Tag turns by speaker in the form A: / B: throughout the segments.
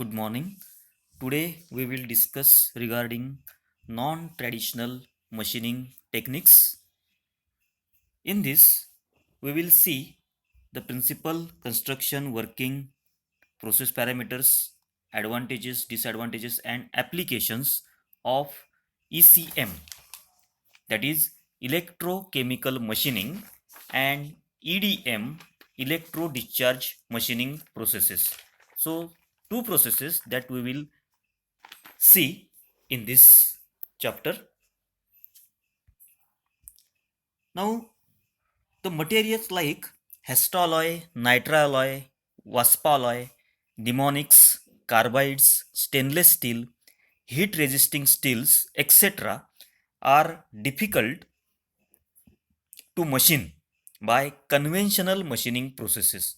A: Good morning. Today we will discuss regarding non-traditional machining techniques. In this, we will see the principal construction working process parameters, advantages, disadvantages and applications of ECM, that is electrochemical machining, and EDM, electro discharge machining processes. So two processes that we will see in this chapter. Now, the materials like hexalloy, nitralloy, waspalloy, demonics, carbides, stainless steel, heat resisting steels, etc., are difficult to machine by conventional machining processes.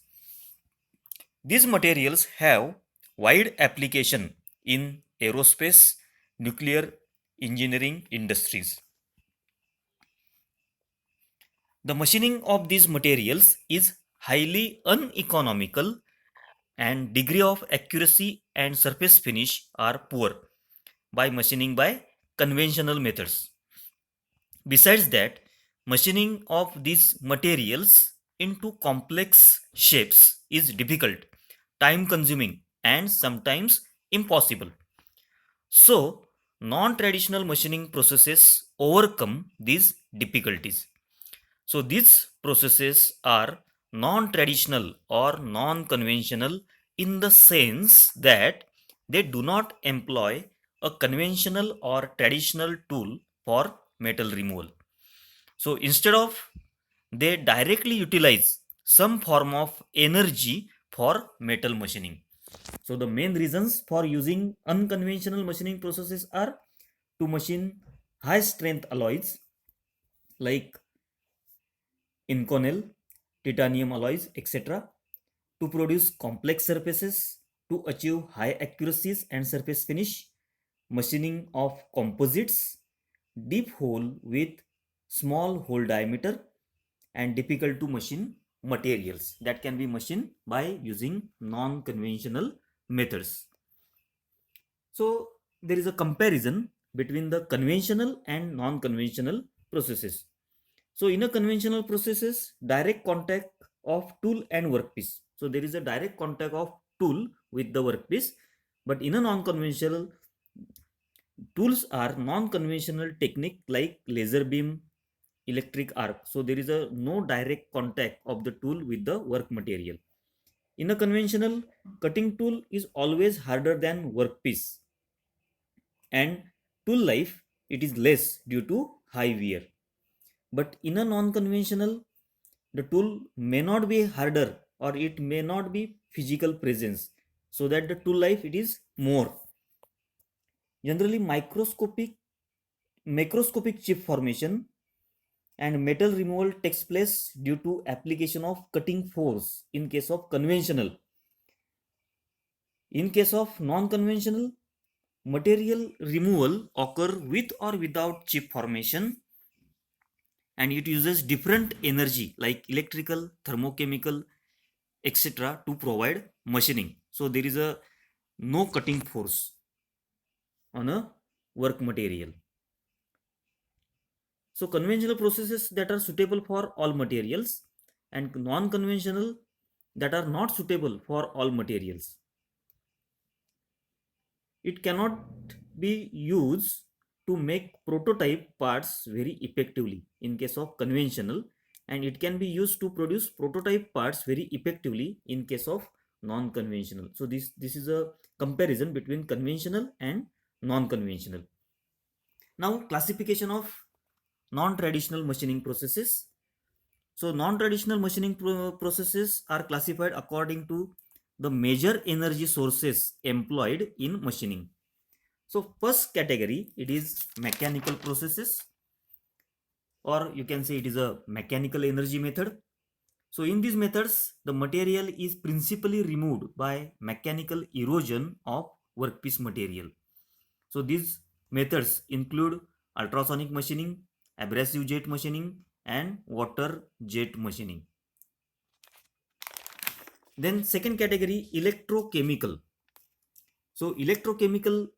A: These materials have wide application in aerospace, nuclear engineering industries. The machining of these materials is highly uneconomical and degree of accuracy and surface finish are poor by machining by conventional methods. Besides that, machining of these materials into complex shapes is difficult, time consuming and sometimes impossible. So, non-traditional machining processes overcome these difficulties. So these processes are non-traditional or non-conventional in the sense that they do not employ a conventional or traditional tool for metal removal. So instead of, they directly utilize some form of energy for metal machining. So the main reasons for using unconventional machining processes are to machine high strength alloys like Inconel, titanium alloys, etc., to produce complex surfaces to achieve high accuracies and surface finish, machining of composites, deep hole with small hole diameter, and difficult to machine materials that can be machined by using non-conventional methods. So there is a comparison between the conventional and non-conventional processes. So in a conventional processes, direct contact of tool and workpiece. So there is a direct contact of tool with the workpiece, but in a non-conventional, tools are non-conventional technique like laser beam, electric arc. So there is a no direct contact of the tool with the work material. In a conventional, cutting tool is always harder than workpiece, and tool life it is less due to high wear. But in a non-conventional, the tool may not be harder or it may not be physical presence, so that the tool life it is more. Generally macroscopic chip formation and metal removal takes place due to application of cutting force in case of conventional. In case of non-conventional, material removal occur with or without chip formation, and it uses different energy like electrical, thermochemical, etc. to provide machining. So there is a no cutting force on a work material. So conventional processes that are suitable for all materials, and non-conventional that are not suitable for all materials. It cannot be used to make prototype parts very effectively in case of conventional, and it can be used to produce prototype parts very effectively in case of non-conventional. So this is a comparison between conventional and non-conventional. Now classification of non-traditional machining processes. So non-traditional machining processes are classified according to the major energy sources employed in machining. So first category, it is mechanical processes, or you can say it is a mechanical energy method. So in these methods, the material is principally removed by mechanical erosion of workpiece material. So these methods include ultrasonic machining, abrasive jet machining, and water jet machining. Then second category, electrochemical. So electrochemical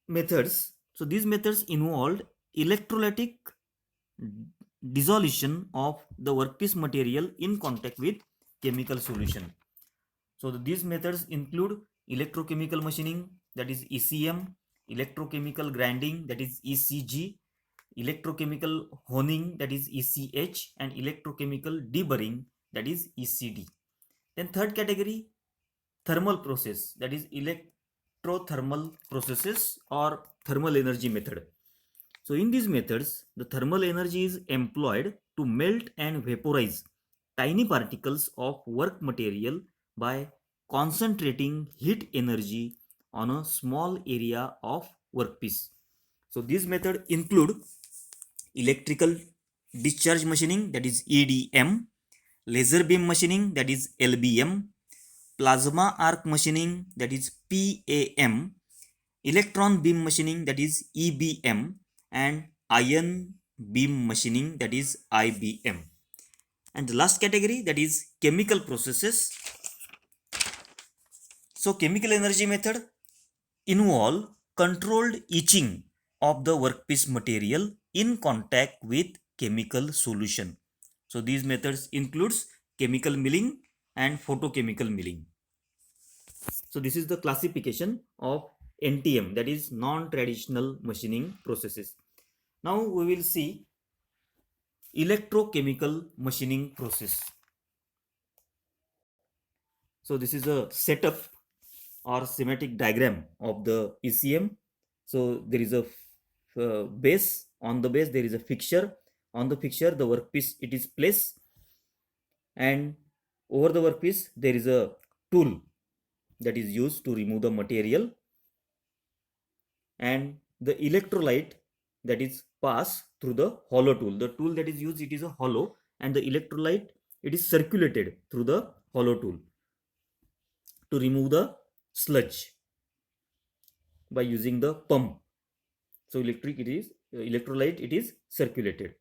A: methods. So these methods involved electrolytic dissolution of the workpiece material in contact with chemical solution. So these methods include electrochemical machining, that is ECM, electrochemical grinding, that is ECG, electrochemical honing, that is ECH, and electrochemical deburring, that is ECD. Then third category, thermal process, that is electrothermal processes or thermal energy method. So in these methods, the thermal energy is employed to melt and vaporize tiny particles of work material by concentrating heat energy on a small area of workpiece. So these methods include electrical discharge machining, that is EDM, laser beam machining, that is LBM, plasma arc machining, that is PAM, electron beam machining, that is EBM, and ion beam machining, that is IBM. And the last category, that is chemical processes. So chemical energy method involve controlled etching of the workpiece material in contact with chemical solution. So these methods includes chemical milling and photochemical milling. So this is the classification of NTM, that is non-traditional machining processes. Now we will see electrochemical machining process. So this is a setup or schematic diagram of the ECM. So there is a base. On the base there is a fixture. On the fixture the workpiece it is placed, and over the workpiece there is a tool that is used to remove the material, and the electrolyte that is passed through the hollow tool. The tool that is used, it is a hollow, and the electrolyte it is circulated through the hollow tool to remove the sludge by using the pump. So electrolyte it is circulated.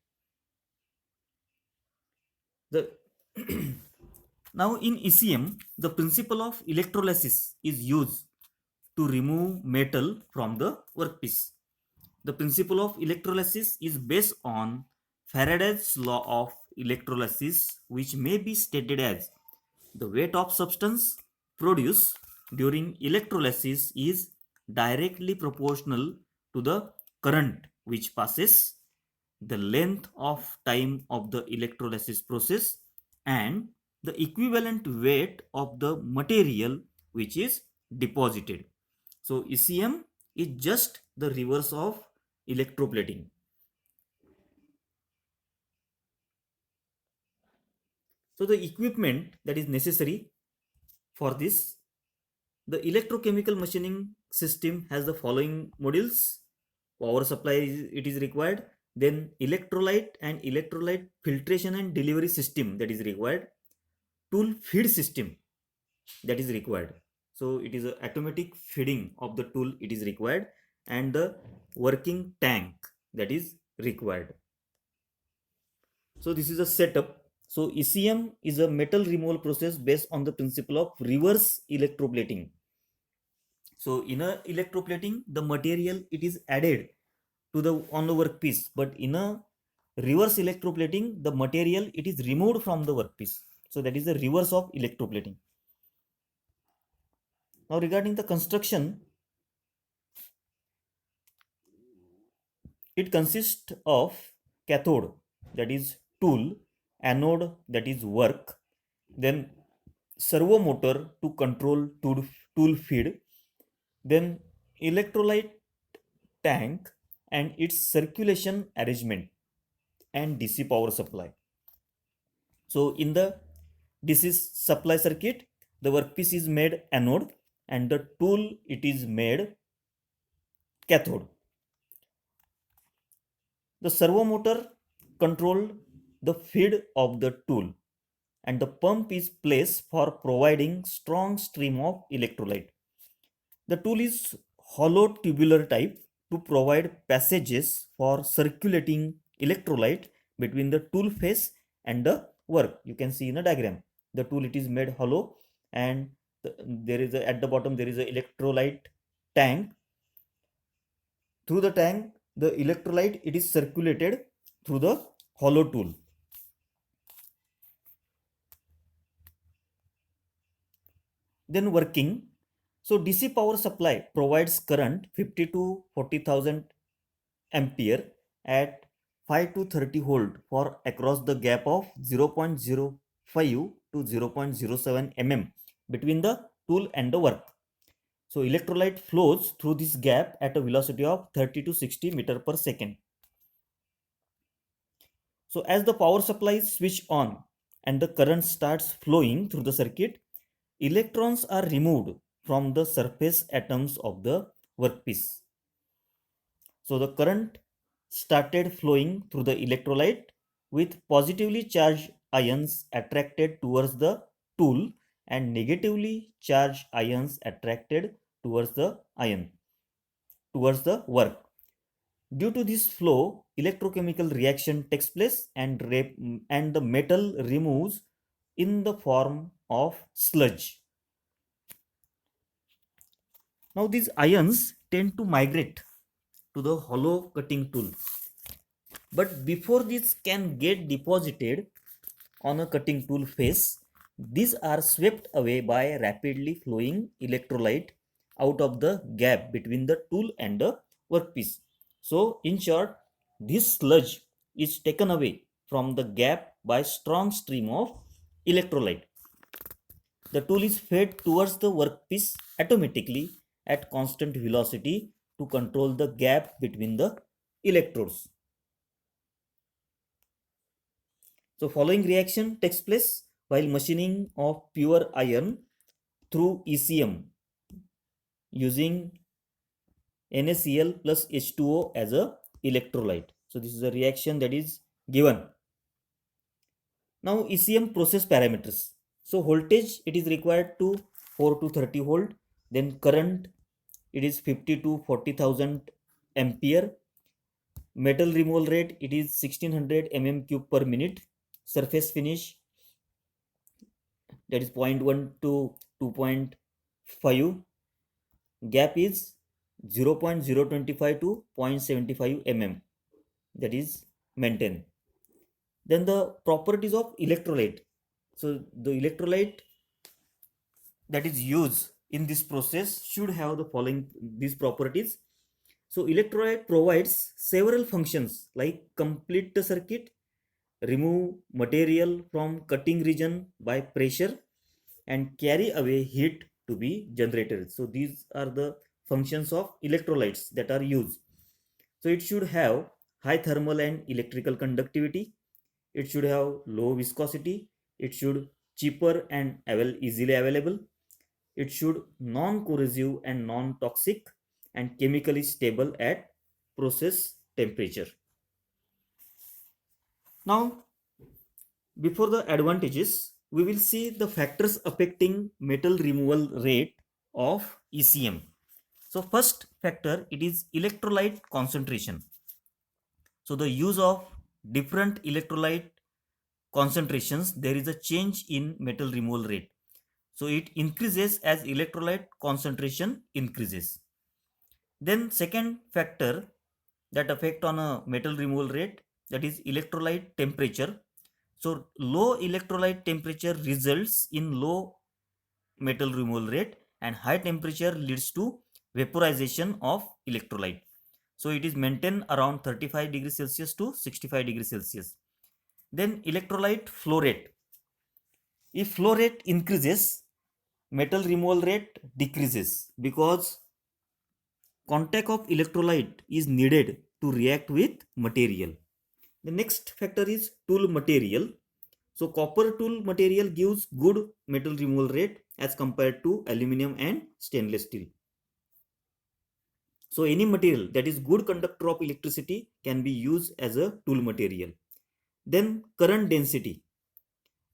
A: The now in ECM the principle of electrolysis is used to remove metal from the workpiece. The principle of electrolysis is based on Faraday's law of electrolysis, which may be stated as the weight of substance produced during electrolysis is directly proportional to the current which passes, the length of time of the electrolysis process, and the equivalent weight of the material which is deposited. So ECM is just the reverse of electroplating. So the equipment that is necessary for this, the electrochemical machining system has the following modules. Power supply it is required, then electrolyte and electrolyte filtration and delivery system that is required, tool feed system that is required. So it is a automatic feeding of the tool it is required, and the working tank that is required. So this is a setup. So ECM is a metal removal process based on the principle of reverse electroplating. So in a electroplating, the material it is added to the on the workpiece, but in a reverse electroplating, the material it is removed from the workpiece. So that is the reverse of electroplating. Now regarding the construction, it consists of cathode, that is tool, anode, that is work, then servo motor to control tool feed, then electrolyte tank and its circulation arrangement, and DC power supply. So in the DC supply circuit, the workpiece is made anode and the tool it is made cathode. The servo motor controlled the feed of the tool, and the pump is placed for providing strong stream of electrolyte. The tool is hollow tubular type to provide passages for circulating electrolyte between the tool face and the work. You can see in the diagram. The tool it is made hollow, and there is at the bottom there is a electrolyte tank. Through the tank, the electrolyte, it is circulated through the hollow tool. Then working. So DC power supply provides current 50 to 40,000 ampere at 5 to 30 volt for across the gap of 0.05 to 0.07 mm between the tool and the work. So electrolyte flows through this gap at a velocity of 30 to 60 meter per second. So as the power supply is switched on and the current starts flowing through the circuit, electrons are removed from the surface atoms of the workpiece. So the current started flowing through the electrolyte with positively charged ions attracted towards the tool and negatively charged ions attracted towards the work. Due to this flow, electrochemical reaction takes place and the metal removes in the form of sludge. Now these ions tend to migrate to the hollow cutting tool. But before this can get deposited on a cutting tool face, these are swept away by rapidly flowing electrolyte out of the gap between the tool and the workpiece. So in short, this sludge is taken away from the gap by strong stream of electrolyte. The tool is fed towards the workpiece automatically at constant velocity to control the gap between the electrodes. So following reaction takes place while machining of pure iron through ECM using NaCl plus H2O as a electrolyte. So this is a reaction that is given. Now ECM process parameters. So voltage, it is required to 4 to 30 volt. Then current, it is 50 to 40,000 ampere. Metal removal rate, it is 1600 mm cube per minute. Surface finish, that is 0.1 to 2.5. Gap is 0.025 to 0.75 mm, that is maintained. Then the properties of electrolyte. So the electrolyte that is used in this process should have the following these properties. So electrolyte provides several functions like complete the circuit, remove material from cutting region by pressure, and carry away heat to be generated. So these are the functions of electrolytes that are used. So it should have high thermal and electrical conductivity. It should have low viscosity. It should cheaper and easily available. It should non-corrosive and non-toxic and chemically stable at process temperature. Now, before the advantages, we will see the factors affecting metal removal rate of ECM. So first factor, it is electrolyte concentration. So the use of different electrolyte concentrations, there is a change in metal removal rate. So it increases as electrolyte concentration increases. Then second factor that affect on a metal removal rate, that is electrolyte temperature. So low electrolyte temperature results in low metal removal rate and high temperature leads to vaporization of electrolyte. So it is maintained around 35 degrees Celsius to 65 degrees Celsius. Then electrolyte flow rate. If flow rate increases, metal removal rate decreases because contact of electrolyte is needed to react with material. The next factor is tool material. So copper tool material gives good metal removal rate as compared to aluminum and stainless steel. So any material that is good conductor of electricity can be used as a tool material. Then current density.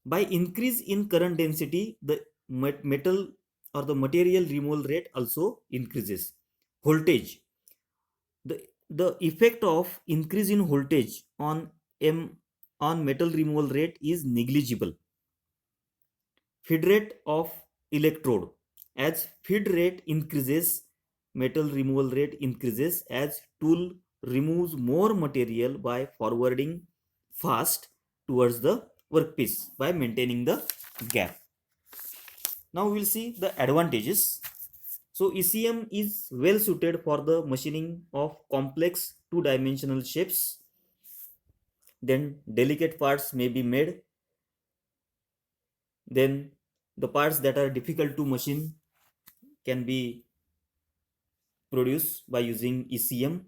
A: By increase in current density, the metal or the material removal rate also increases. Voltage. The effect of increase in voltage on metal removal rate is negligible. Feed rate of electrode. As feed rate increases, metal removal rate increases as tool removes more material by forwarding fast towards the workpiece by maintaining the gap. Now we will see the advantages. So ECM is well suited for the machining of complex two-dimensional shapes. Then delicate parts may be made. Then the parts that are difficult to machine can be produced by using ECM.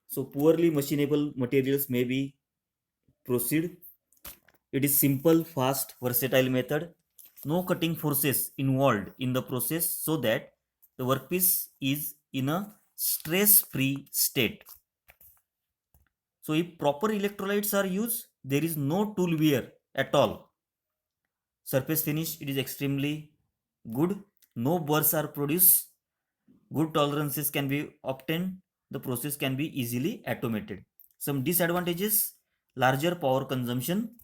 A: So poorly machinable materials may be proceed. It is simple, fast, versatile method. No cutting forces involved in the process so that the workpiece is in a stress-free state. So if proper electrolytes are used, there is no tool wear at all. Surface finish, it is extremely good. No burrs are produced. Good tolerances can be obtained. The process can be easily automated. Some disadvantages: larger power consumption,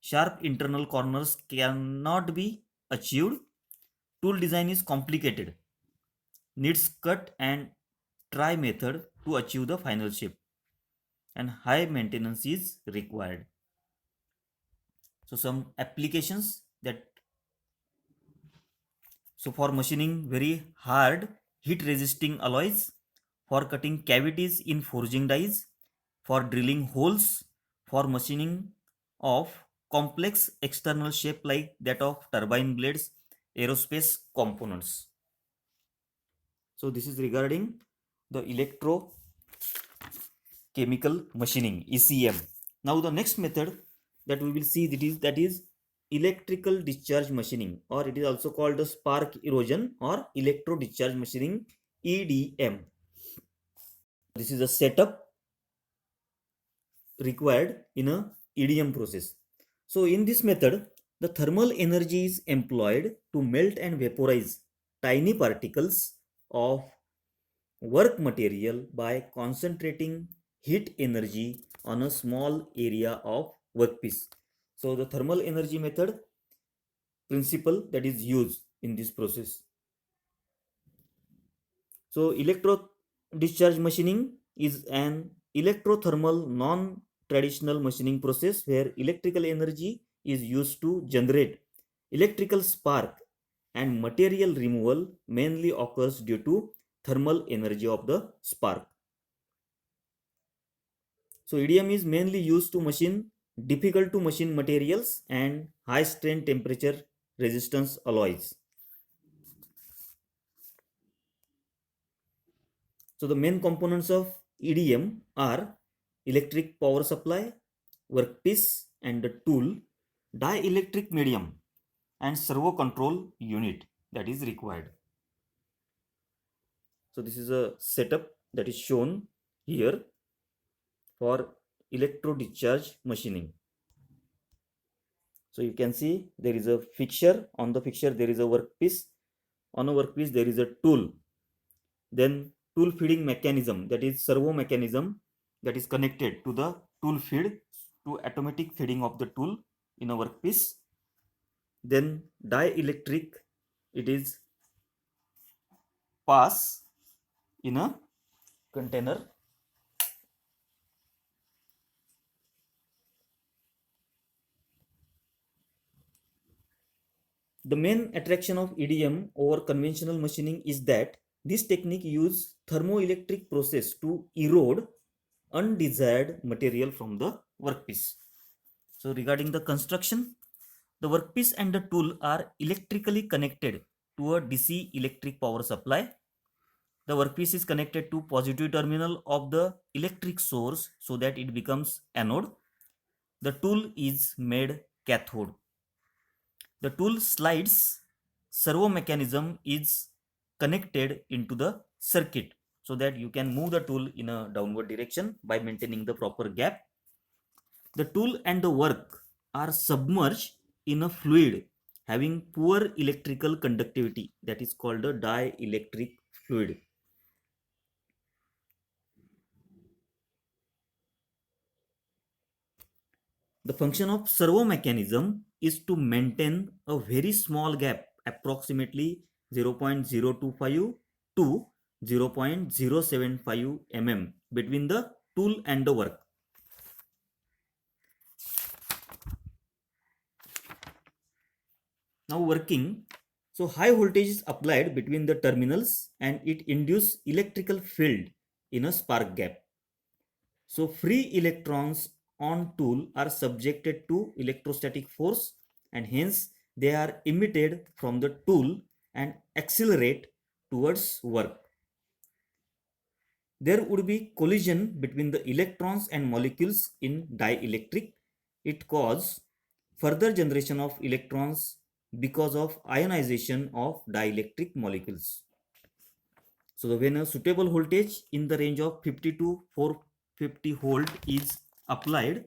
A: sharp internal corners cannot be achieved, tool design is complicated, needs cut and try method to achieve the final shape, and high maintenance is required. So some applications that, so for machining very hard heat resisting alloys, for cutting cavities in forging dies, for drilling holes, for machining of complex external shape like that of turbine blades, aerospace components. So this is regarding the electrochemical machining, ECM. Now the next method that we will see, that is electrical discharge machining, or it is also called the spark erosion or electro discharge machining, EDM. This is a setup required in a EDM process. So in this method, the thermal energy is employed to melt and vaporize tiny particles of work material by concentrating heat energy on a small area of workpiece. So the thermal energy method principle that is used in this process. So electro discharge machining is an electrothermal non-traditional machining process where electrical energy is used to generate electrical spark, and material removal mainly occurs due to thermal energy of the spark. So EDM is mainly used to machine difficult to machine materials and high strain temperature resistance alloys. So the main components of EDM are electric power supply, workpiece and the tool, dielectric medium and servo control unit that is required. So this is a setup that is shown here for electro discharge machining. So you can see there is a fixture, on the fixture there is a workpiece, on a workpiece there is a tool, then tool feeding mechanism, that is servo mechanism, that is connected to the tool feed to automatic feeding of the tool in a workpiece. Then dielectric, it is pass in a container. The main attraction of EDM over conventional machining is that this technique uses thermoelectric process to erode undesired material from the workpiece. So regarding the construction, the workpiece and the tool are electrically connected to a DC electric power supply. The workpiece is connected to positive terminal of the electric source so that it becomes anode. The tool is made cathode. The tool slides servo mechanism is connected into the circuit so that you can move the tool in a downward direction by maintaining the proper gap. The tool and the work are submerged in a fluid having poor electrical conductivity, that is called a dielectric fluid. The function of servo mechanism is to maintain a very small gap, approximately 0.025 to 0.075 mm between the tool and the work. Now working, so high voltage is applied between the terminals and it induces electrical field in a spark gap. So free electrons on tool are subjected to electrostatic force and hence they are emitted from the tool and accelerate towards work. There would be collision between the electrons and molecules in dielectric. It causes further generation of electrons because of ionization of dielectric molecules. So when a suitable voltage in the range of 50 to 450 volt is applied,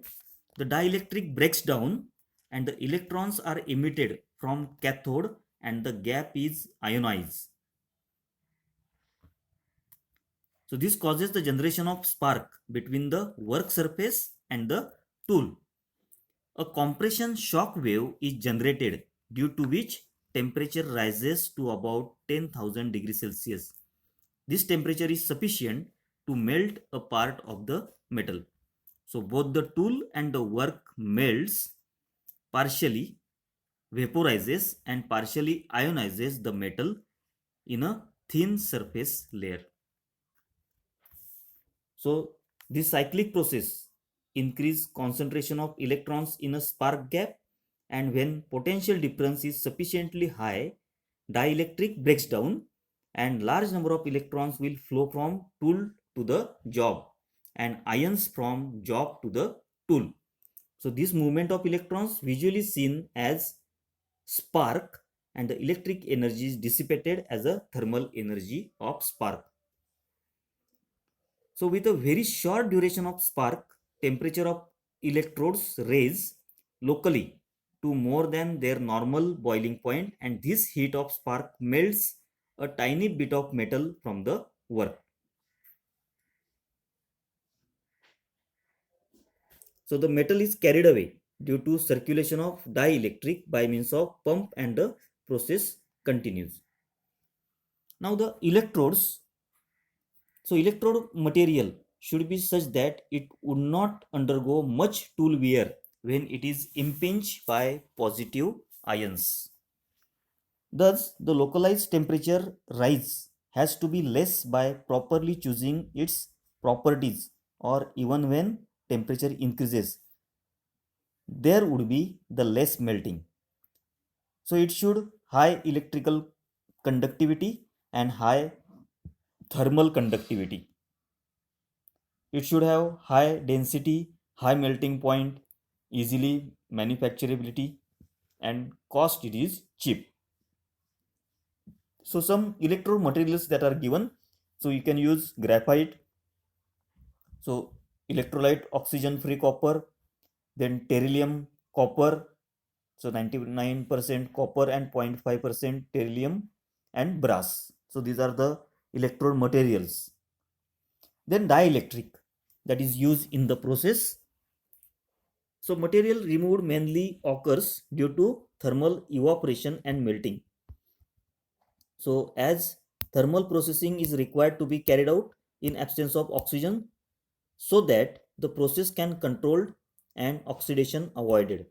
A: the dielectric breaks down and the electrons are emitted from cathode and the gap is ionized. So this causes the generation of spark between the work surface and the tool. A compression shock wave is generated due to which temperature rises to about 10,000 degrees Celsius. This temperature is sufficient to melt a part of the metal. So both the tool and the work melts, partially vaporizes and partially ionizes the metal in a thin surface layer. So this cyclic process increase concentration of electrons in a spark gap, and when potential difference is sufficiently high, dielectric breaks down and large number of electrons will flow from tool to the job and ions from job to the tool. So this movement of electrons visually seen as spark and the electric energy is dissipated as a thermal energy of spark. So with a very short duration of spark, temperature of electrodes raise locally to more than their normal boiling point, and this heat of spark melts a tiny bit of metal from the work. So the metal is carried away due to circulation of dielectric by means of pump and the process continues. Now the electrodes, so electrode material should be such that it would not undergo much tool wear when it is impinged by positive ions. Thus, the localized temperature rise has to be less by properly choosing its properties, or even when temperature increases, there would be the less melting. So it should high electrical conductivity and high thermal conductivity. It should have high density, high melting point, easily manufacturability, and cost it is cheap. So some electrode materials that are given, so you can use graphite, so electrolyte oxygen free copper, then beryllium copper, so 99% copper and 0.5% beryllium, and brass. So these are the electrode materials. Then dielectric, that is used in the process. So material removed mainly occurs due to thermal evaporation and melting. So as thermal processing is required to be carried out in absence of oxygen, so that the process can controlled and oxidation avoided.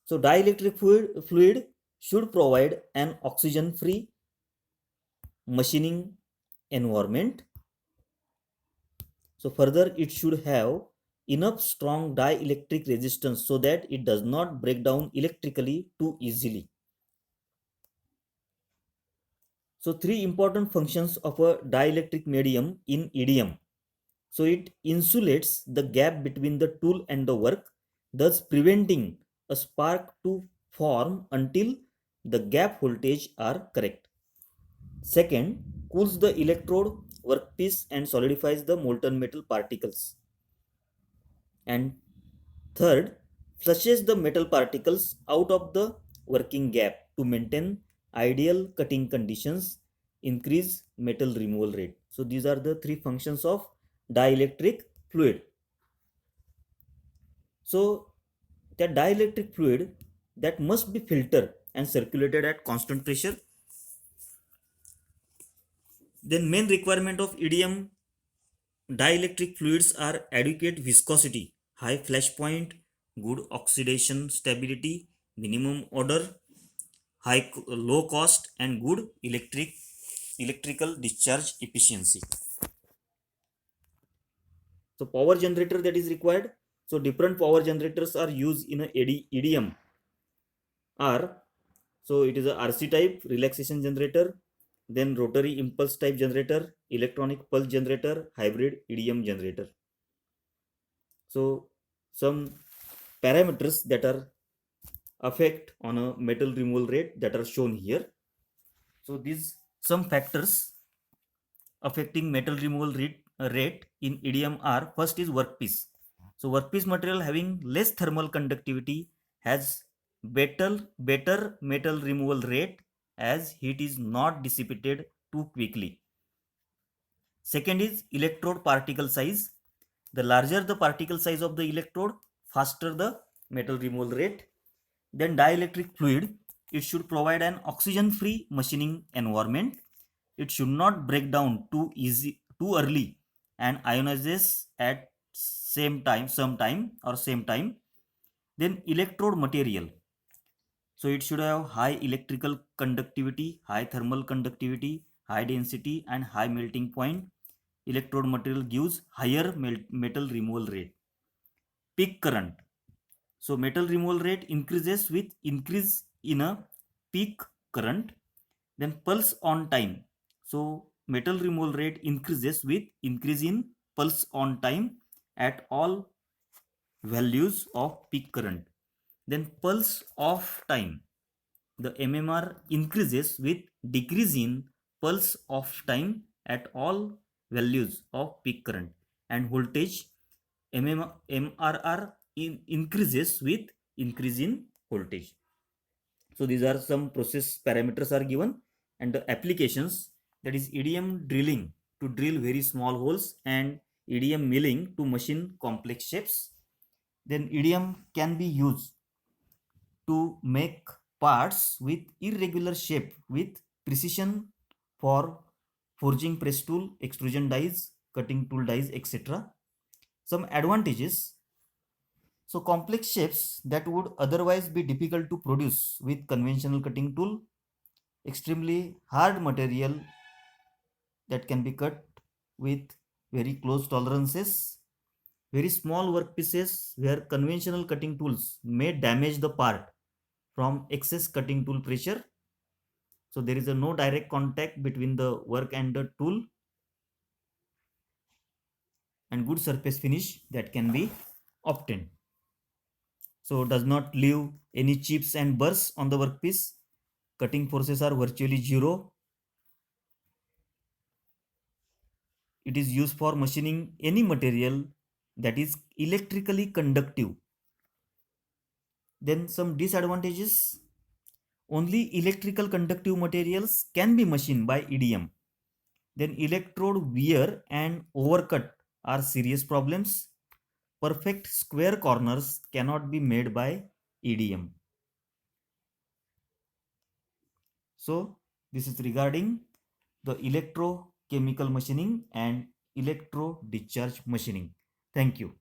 A: So dielectric fluid should provide an oxygen free machining environment. So further it should have enough strong dielectric resistance so that it does not break down electrically too easily. So three important functions of a dielectric medium in EDM. So it insulates the gap between the tool and the work, thus preventing a spark to form until the gap voltage are correct. Second, cools the electrode workpiece and solidifies the molten metal particles. And third, flushes the metal particles out of the working gap to maintain ideal cutting conditions, increase metal removal rate. So these are the three functions of dielectric fluid. So that dielectric fluid that must be filtered and circulated at constant pressure. Then main requirement of EDM dielectric fluids are adequate viscosity, high flash point, good oxidation stability, minimum odor, low cost, and good electrical discharge efficiency. So power generator that is required. So different power generators are used in a EDM are, so it is a RC type relaxation generator, then rotary impulse type generator, electronic pulse generator, hybrid EDM generator. So some parameters that are affect on a metal removal rate that are shown here. So these some factors affecting metal removal rate in EDM are: first is workpiece. So workpiece material having less thermal conductivity has better metal removal rate as heat is not dissipated too quickly. Second is electrode particle size. The larger the particle size of the electrode, faster the metal removal rate. Then dielectric fluid, it should provide an oxygen-free machining environment. It should not break down too early and ionizes at same time. Then electrode material. So it should have high electrical conductivity, high thermal conductivity, high density, and high melting point. Electrode material gives higher metal removal rate. Peak current. So metal removal rate increases with increase in a peak current. Then pulse on time. So metal removal rate increases with increase in pulse on time at all values of peak current. Then pulse off time. The MMR increases with decrease in pulse off time at all values of peak current. And voltage MRR increases with increase in voltage. So these are some process parameters are given, and the applications, that is EDM drilling to drill very small holes and EDM milling to machine complex shapes. Then EDM can be used to make parts with irregular shape with precision for forging press tool, extrusion dies, cutting tool dies, etc. Some advantages: so complex shapes that would otherwise be difficult to produce with conventional cutting tool, extremely hard material that can be cut with very close tolerances, very small workpieces where conventional cutting tools may damage the part from excess cutting tool pressure. So there is a no direct contact between the work and the tool, and good surface finish that can be obtained. So does not leave any chips and burrs on the workpiece. Cutting forces are virtually zero. It is used for machining any material that is electrically conductive. Then some disadvantages: only electrical conductive materials can be machined by EDM. Then electrode wear and overcut are serious problems. Perfect square corners cannot be made by EDM. So this is regarding the electrochemical machining and electro discharge machining. Thank you.